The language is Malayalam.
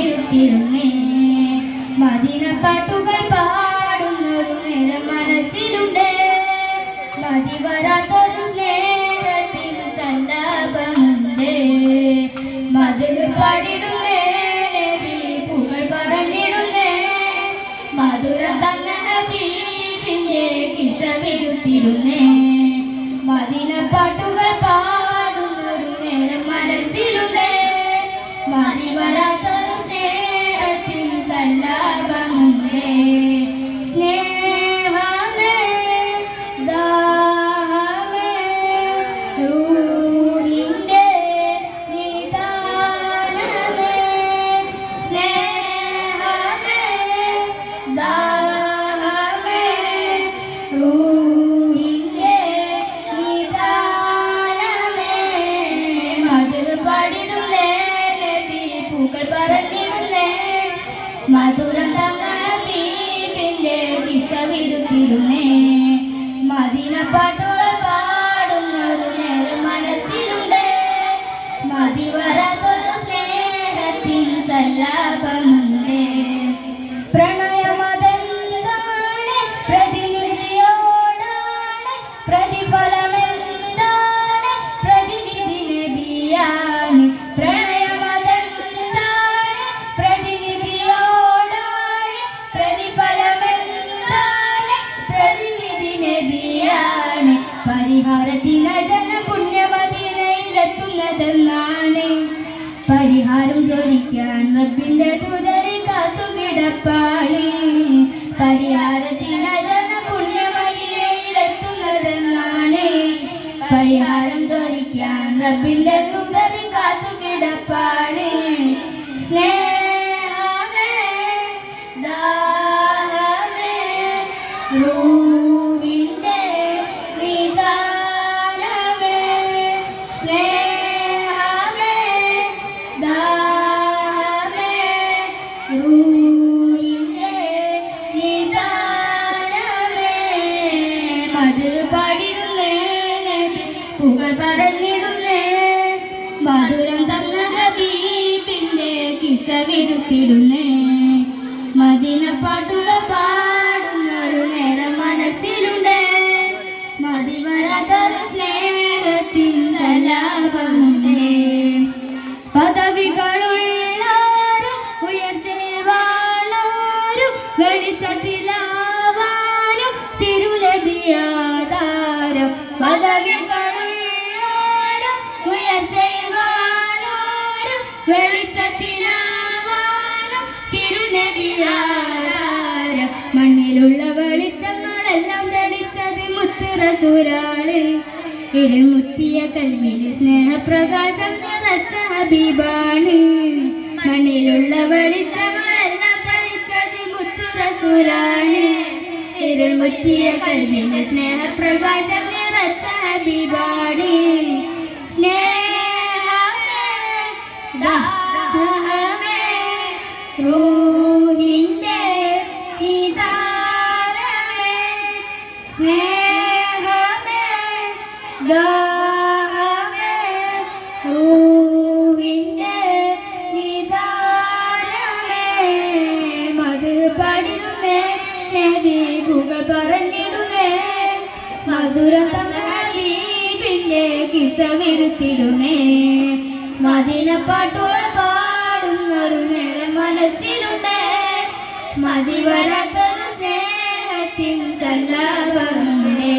വിരുത്തിരുന്നേ മദീന പാട്ടുകൾ പാടുന്നൊരു നേരം മനസ്സിലുണ്ട് മതി വരാത്തൊരു സ്നേഹത്തിൽ സല്ലാപമുണ്ട് മധുര പാടിടുന്നേ നബി പൂകൾ പറഞ്ഞിടുന്നേ മധുരം തന്ന ഹബീബിന്റെ കിസ്സ വിരുത്തിടുന്നേ മദീന പാട്ടുകൾ പാടുന്നൊരു നേരം മനസ്സിലുണ്ട് മതി വരാത്തൊരു സ്നേഹത്തിൽ സല്ലാപമുണ്ട് സ്നേഹമേ ദാഹമേ റൂഹിന്റെ നിദാനമേ സ്നേഹമേ ദാഹമേ റൂഹിന്റെ നിദാനമേ മധുര പാടിടുന്നേ നബി പൂക്കൾ പറഞ്ഞിടുന്നേ മധുരം തന്ന ഹബീബിന്റെ കിസ്സ വിരുത്തിടുന്നേ മദീന പാട്ടുകൾ പാടുന്നൊരു നേരം മനസ്സിലുണ്ട് മതി വരാത്തൊരു സ്നേഹത്തിൻ സല്ലാപമുണ്ട് പ്രണയമതെന്താണ് പ്രതിനിധിയോടാണ് പ്രതിഫലമെന്താണ് പ്രതിവിധി നബിയാണ് പ്രണയമതെന്താണ് പ്രതിനിധിയോടാണ് പ്രതിഫലമെന്താണ് പ്രതിവിധി നബിയാണ് പരിഹാരത്തിന് ജനം പുണ്യമദീനയിലെത്തുന്നതെന്നാണ് പരിഹാരം ചോദിക്കാൻ റബ്ബിന്റെ ദൂതരെ കാത്തുകിടപ്പാണ് പരിഹാരത്തിന് ജനം പുണ്യമദീനയിലെത്തുന്നതെന്നാണ് പരിഹാരം ചോദിക്കാൻ റബ്ബിന്റെ ദൂതരെ കാത്തുകിടപ്പാണ് സ്നേഹമേ ദാഹമേ റൂഹിന്റെ നിദാനമേ സ്നേഹമേ ദാഹമേ റൂഹിന്റെ നിദാനമേ മധു പാടിടുന്നേ നബി പൂകൾ പറഞ്ഞിടുന്നേ മധുരം തന്ന ഹബീബിന്റെ കിസ്സ വിരുത്തിടുന്നേ മദീന പാട്ടുകൾ പാടുന്നൊരു നേരം മനസ്സിലുണ്ട് മതി വരാത്തൊരു സ്നേഹത്തിൻ സലാപമുണ്ട് പദവികളുള്ളോരും ഉയർച്ചയിൽ വാണോരും വെളിച്ചത്തിലാവാനും തിരുനബിയാധാരം പദവികളുള്ളോരും ഉയർച്ചയിൽ വാണോരും വെളിച്ചത്തിലാവാനും തിരുനബിയാധാരം മണ്ണിലുള്ള വെളിച്ചങ്ങളെല്ലാം തെളിച്ചത് മുത്ത് റസൂലാണ് ഇരുൾമുറ്റിയ കൽവില് സ്നേഹപ്രകാശം നിറച്ച ഹബീബാണ് മണ്ണിലുള്ള വെളിച്ചങ്ങളെല്ലാം തെളിച്ചത് മുത്ത് റസൂലാണ് ഇരുൾമുറ്റിയ കൽവില് സ്നേഹപ്രകാശം നിറച്ച ഹബീബാണ് സ്നേഹമേ ദാഹമേ റൂഹിന്റെ നിദാനമേ സ്നേഹമേ ദാഹമേ റൂഹിന്റെ നിദാനമേ മധു പാടിടുന്നേ നബി പൂകൾ പറഞ്ഞിടുന്നേ മധുരം തന്ന ഹബീബിന്റെ കിസ്സ വിരുത്തിടുന്നേ മദീന പാട്ടുകൾ പാടുന്നൊരു നേരം മനസ്സിലുണ്ട് മതി വരാത്തൊരു സ്നേഹത്തിൻ സല്ലാപമുണ്ട്